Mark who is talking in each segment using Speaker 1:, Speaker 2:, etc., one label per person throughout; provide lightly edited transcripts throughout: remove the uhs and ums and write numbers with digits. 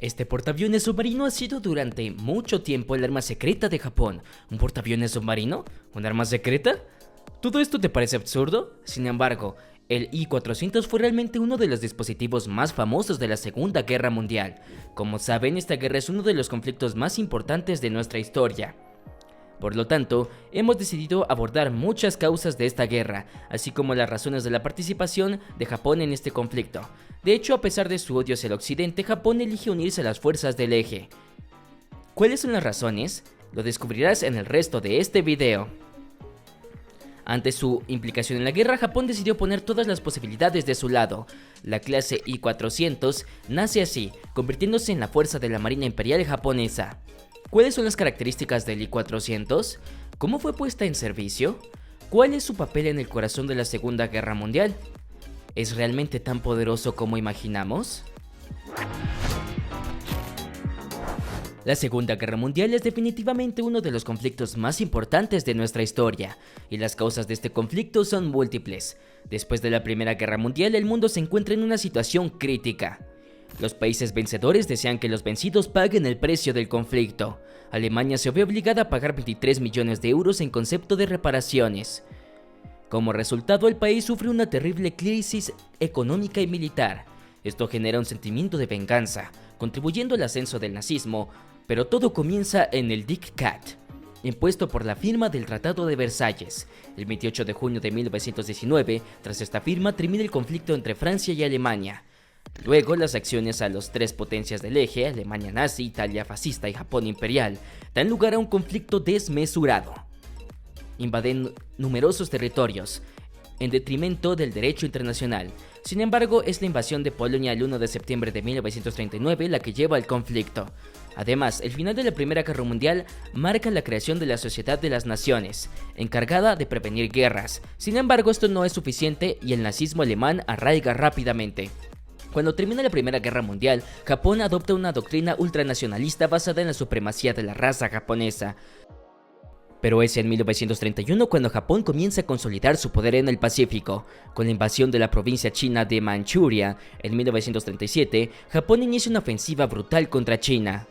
Speaker 1: Este portaaviones submarino ha sido durante mucho tiempo el arma secreta de Japón. ¿Un portaaviones submarino? ¿Un arma secreta? ¿Todo esto te parece absurdo? Sin embargo, el I-400 fue realmente uno de los dispositivos más famosos de la Segunda Guerra Mundial. Como saben, esta guerra es uno de los conflictos más importantes de nuestra historia. Por lo tanto, hemos decidido abordar muchas causas de esta guerra, así como las razones de la participación de Japón en este conflicto. De hecho, a pesar de su odio hacia el occidente, Japón elige unirse a las fuerzas del eje. ¿Cuáles son las razones? Lo descubrirás en el resto de este video. Ante su implicación en la guerra, Japón decidió poner todas las posibilidades de su lado. La clase I-400 nace así, convirtiéndose en la fuerza de la Marina Imperial japonesa. ¿Cuáles son las características del I-400? ¿Cómo fue puesta en servicio? ¿Cuál es su papel en el corazón de la Segunda Guerra Mundial? ¿Es realmente tan poderoso como imaginamos? La Segunda Guerra Mundial es definitivamente uno de los conflictos más importantes de nuestra historia, y las causas de este conflicto son múltiples. Después de la Primera Guerra Mundial, el mundo se encuentra en una situación crítica. Los países vencedores desean que los vencidos paguen el precio del conflicto. Alemania se ve obligada a pagar 23 millones de euros en concepto de reparaciones. Como resultado, el país sufre una terrible crisis económica y militar. Esto genera un sentimiento de venganza, contribuyendo al ascenso del nazismo, pero todo comienza en el Diktat, impuesto por la firma del Tratado de Versalles. El 28 de junio de 1919, tras esta firma, termina el conflicto entre Francia y Alemania. Luego, las acciones a las tres potencias del eje, Alemania nazi, Italia fascista y Japón imperial, dan lugar a un conflicto desmesurado. Invaden numerosos territorios, en detrimento del derecho internacional. Sin embargo, es la invasión de Polonia el 1 de septiembre de 1939 la que lleva al conflicto. Además, el final de la Primera Guerra Mundial marca la creación de la Sociedad de las Naciones, encargada de prevenir guerras. Sin embargo, esto no es suficiente y el nazismo alemán arraiga rápidamente. Cuando termina la Primera Guerra Mundial, Japón adopta una doctrina ultranacionalista basada en la supremacía de la raza japonesa. Pero es en 1931 cuando Japón comienza a consolidar su poder en el Pacífico. Con la invasión de la provincia china de Manchuria en 1937, Japón inicia una ofensiva brutal contra China.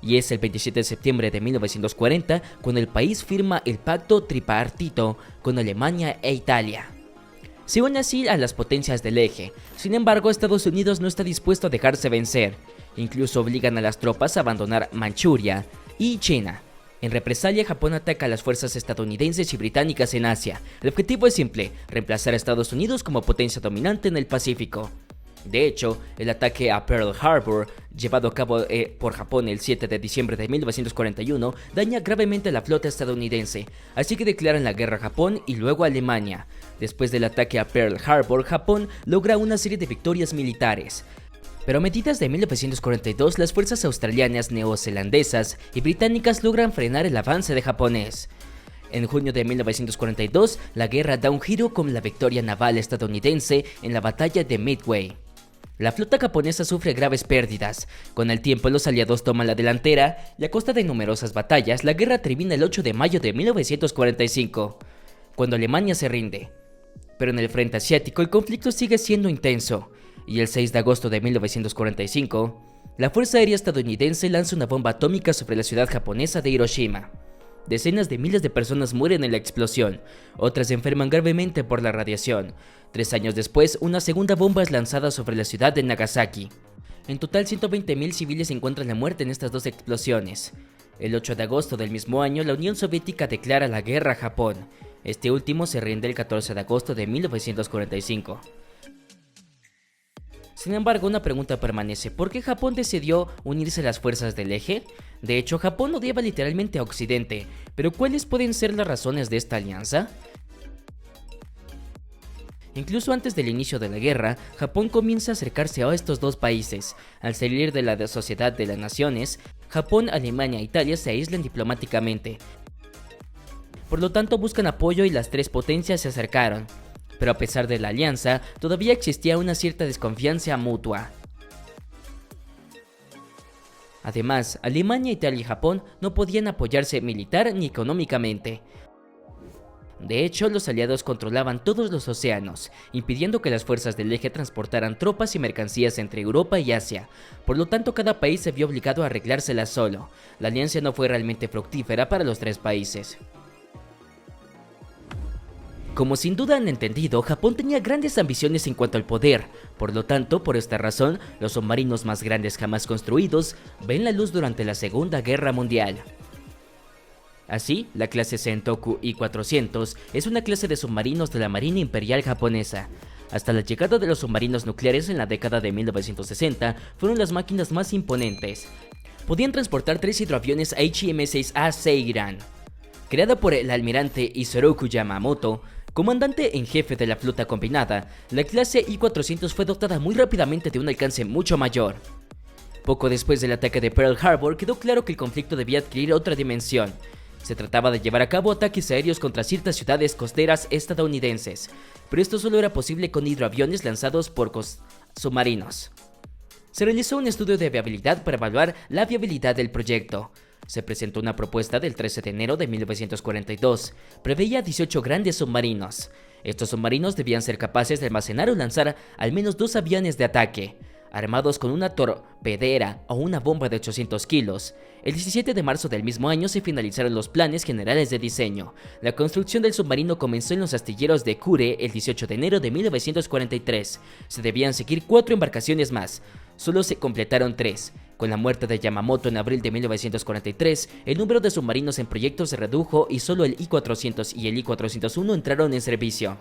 Speaker 1: Y es el 27 de septiembre de 1940 cuando el país firma el pacto tripartito con Alemania e Italia. Se une así a las potencias del eje. Sin embargo, Estados Unidos no está dispuesto a dejarse vencer. Incluso obligan a las tropas a abandonar Manchuria y China. En represalia, Japón ataca a las fuerzas estadounidenses y británicas en Asia. El objetivo es simple: reemplazar a Estados Unidos como potencia dominante en el Pacífico. De hecho, el ataque a Pearl Harbor, llevado a cabo por Japón el 7 de diciembre de 1941, daña gravemente a la flota estadounidense, así que declaran la guerra a Japón y luego a Alemania. Después del ataque a Pearl Harbor, Japón logra una serie de victorias militares. Pero a mediados de 1942, las fuerzas australianas, neozelandesas y británicas logran frenar el avance de japonés. En junio de 1942, la guerra da un giro con la victoria naval estadounidense en la batalla de Midway. La flota japonesa sufre graves pérdidas. Con el tiempo, los aliados toman la delantera y a costa de numerosas batallas, la guerra termina el 8 de mayo de 1945, cuando Alemania se rinde. Pero en el frente asiático, el conflicto sigue siendo intenso, y el 6 de agosto de 1945, la Fuerza Aérea estadounidense lanza una bomba atómica sobre la ciudad japonesa de Hiroshima. Decenas de miles de personas mueren en la explosión, otras se enferman gravemente por la radiación. 3 años después, una segunda bomba es lanzada sobre la ciudad de Nagasaki. En total, 120.000 civiles encuentran la muerte en estas dos explosiones. El 8 de agosto del mismo año, la Unión Soviética declara la guerra a Japón. Este último se rinde el 14 de agosto de 1945. Sin embargo, una pregunta permanece: ¿por qué Japón decidió unirse a las fuerzas del eje? De hecho, Japón odiaba literalmente a Occidente, pero ¿cuáles pueden ser las razones de esta alianza? Incluso antes del inicio de la guerra, Japón comienza a acercarse a estos dos países. Al salir de la Sociedad de las Naciones, Japón, Alemania e Italia se aíslan diplomáticamente. Por lo tanto, buscan apoyo y las tres potencias se acercaron. Pero a pesar de la alianza, todavía existía una cierta desconfianza mutua. Además, Alemania, Italia y Japón no podían apoyarse militar ni económicamente. De hecho, los aliados controlaban todos los océanos, impidiendo que las fuerzas del eje transportaran tropas y mercancías entre Europa y Asia. Por lo tanto, cada país se vio obligado a arreglársela solo. La alianza no fue realmente fructífera para los tres países. Como sin duda han entendido, Japón tenía grandes ambiciones en cuanto al poder. Por lo tanto, por esta razón, los submarinos más grandes jamás construidos ven la luz durante la Segunda Guerra Mundial. Así, la clase Sentoku I-400 es una clase de submarinos de la Marina Imperial japonesa. Hasta la llegada de los submarinos nucleares en la década de 1960, fueron las máquinas más imponentes. Podían transportar 3 hidroaviones HIM-6A Seiran. Creada por el almirante Isoroku Yamamoto, comandante en jefe de la flota combinada, la clase I-400 fue dotada muy rápidamente de un alcance mucho mayor. Poco después del ataque de Pearl Harbor, quedó claro que el conflicto debía adquirir otra dimensión. Se trataba de llevar a cabo ataques aéreos contra ciertas ciudades costeras estadounidenses, pero esto solo era posible con hidroaviones lanzados por submarinos. Se realizó un estudio de viabilidad para evaluar la viabilidad del proyecto. Se presentó una propuesta del 13 de enero de 1942. Preveía 18 grandes submarinos. Estos submarinos debían ser capaces de almacenar o lanzar al menos 2 aviones de ataque, armados con una torpedera o una bomba de 800 kilos. El 17 de marzo del mismo año se finalizaron los planes generales de diseño. La construcción del submarino comenzó en los astilleros de Kure el 18 de enero de 1943. Se debían seguir 4 embarcaciones más. Solo se completaron 3. Con la muerte de Yamamoto en abril de 1943, el número de submarinos en proyecto se redujo y solo el I-400 y el I-401 entraron en servicio.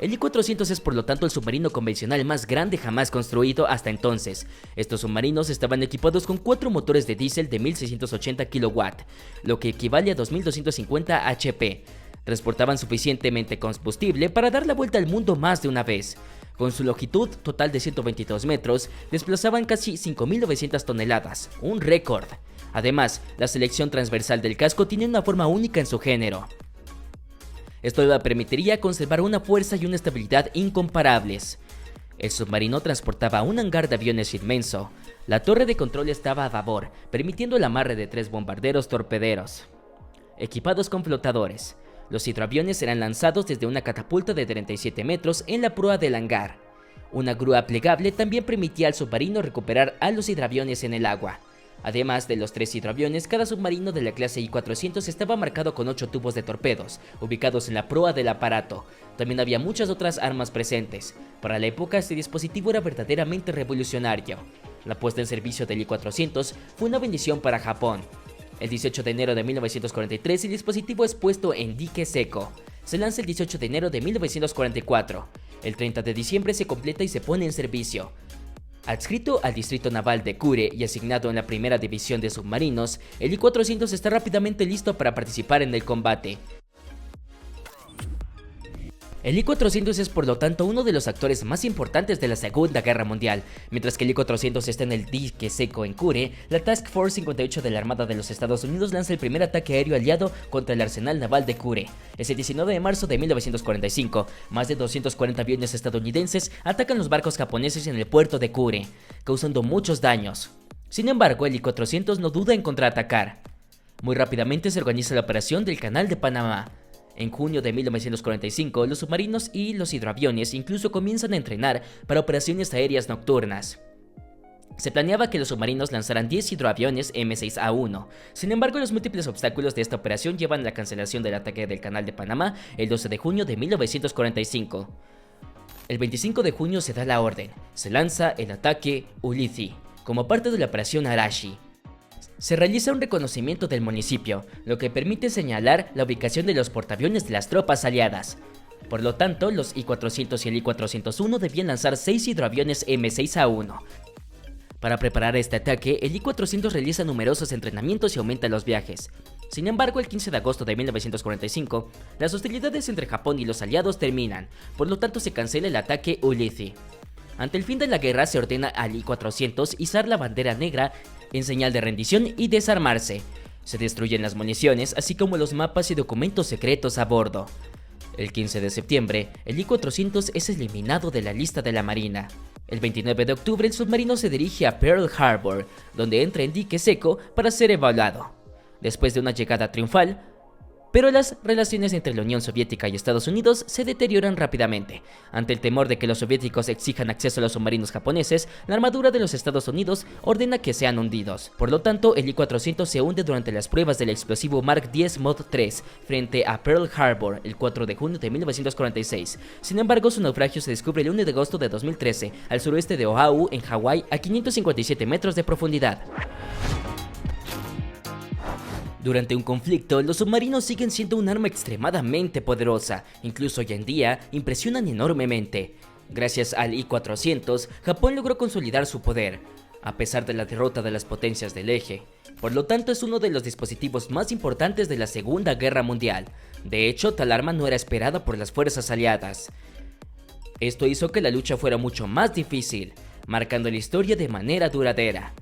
Speaker 1: El I-400 es por lo tanto el submarino convencional más grande jamás construido hasta entonces. Estos submarinos estaban equipados con 4 motores de diésel de 1680 kW, lo que equivale a 2250 HP. Transportaban suficientemente combustible para dar la vuelta al mundo más de una vez. Con su longitud total de 122 metros, desplazaban casi 5.900 toneladas, un récord. Además, la selección transversal del casco tiene una forma única en su género. Esto le permitiría conservar una fuerza y una estabilidad incomparables. El submarino transportaba un hangar de aviones inmenso. La torre de control estaba a babor, permitiendo el amarre de 3 bombarderos torpederos, equipados con flotadores. Los hidroaviones eran lanzados desde una catapulta de 37 metros en la proa del hangar. Una grúa plegable también permitía al submarino recuperar a los hidroaviones en el agua. Además de los 3 hidroaviones, cada submarino de la clase I-400 estaba marcado con 8 tubos de torpedos, ubicados en la proa del aparato. También había muchas otras armas presentes. Para la época, este dispositivo era verdaderamente revolucionario. La puesta en servicio del I-400 fue una bendición para Japón. El 18 de enero de 1943 el dispositivo es puesto en dique seco. Se lanza el 18 de enero de 1944. El 30 de diciembre se completa y se pone en servicio. Adscrito al distrito naval de Kure y asignado en la primera división de submarinos, el I-400 está rápidamente listo para participar en el combate. El I-400 es por lo tanto uno de los actores más importantes de la Segunda Guerra Mundial. Mientras que el I-400 está en el dique seco en Kure, la Task Force 58 de la Armada de los Estados Unidos lanza el primer ataque aéreo aliado contra el arsenal naval de Kure. Ese 19 de marzo de 1945, más de 240 aviones estadounidenses atacan los barcos japoneses en el puerto de Kure, causando muchos daños. Sin embargo, el I-400 no duda en contraatacar. Muy rápidamente se organiza la operación del Canal de Panamá. En junio de 1945, los submarinos y los hidroaviones incluso comienzan a entrenar para operaciones aéreas nocturnas. Se planeaba que los submarinos lanzaran 10 hidroaviones M6A1. Sin embargo, los múltiples obstáculos de esta operación llevan a la cancelación del ataque del Canal de Panamá el 12 de junio de 1945. El 25 de junio se da la orden. Se lanza el ataque Ulithi, como parte de la operación Arashi. Se realiza un reconocimiento del municipio, lo que permite señalar la ubicación de los portaaviones de las tropas aliadas. Por lo tanto, los I-400 y el I-401 debían lanzar 6 hidroaviones M6A1. Para preparar este ataque, el I-400 realiza numerosos entrenamientos y aumenta los viajes. Sin embargo, el 15 de agosto de 1945, las hostilidades entre Japón y los aliados terminan, por lo tanto se cancela el ataque Ulithi. Ante el fin de la guerra se ordena al I-400 izar la bandera negra en señal de rendición y desarmarse. Se destruyen las municiones, así como los mapas y documentos secretos a bordo. El 15 de septiembre, el I-400 es eliminado de la lista de la Marina. El 29 de octubre, el submarino se dirige a Pearl Harbor, donde entra en dique seco para ser evaluado. Después de una llegada triunfal, Pero las relaciones entre la Unión Soviética y Estados Unidos se deterioran rápidamente. Ante el temor de que los soviéticos exijan acceso a los submarinos japoneses, la armadura de los Estados Unidos ordena que sean hundidos. Por lo tanto, el I-400 se hunde durante las pruebas del explosivo Mark 10 Mod 3 frente a Pearl Harbor el 4 de junio de 1946. Sin embargo, su naufragio se descubre el 1 de agosto de 2013 al suroeste de Oahu, en Hawái, a 557 metros de profundidad. Durante un conflicto, los submarinos siguen siendo un arma extremadamente poderosa, incluso hoy en día impresionan enormemente. Gracias al I-400, Japón logró consolidar su poder, a pesar de la derrota de las potencias del eje. Por lo tanto, es uno de los dispositivos más importantes de la Segunda Guerra Mundial. De hecho, tal arma no era esperada por las fuerzas aliadas. Esto hizo que la lucha fuera mucho más difícil, marcando la historia de manera duradera.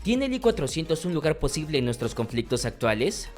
Speaker 1: ¿Tiene el I-400 un lugar posible en nuestros conflictos actuales?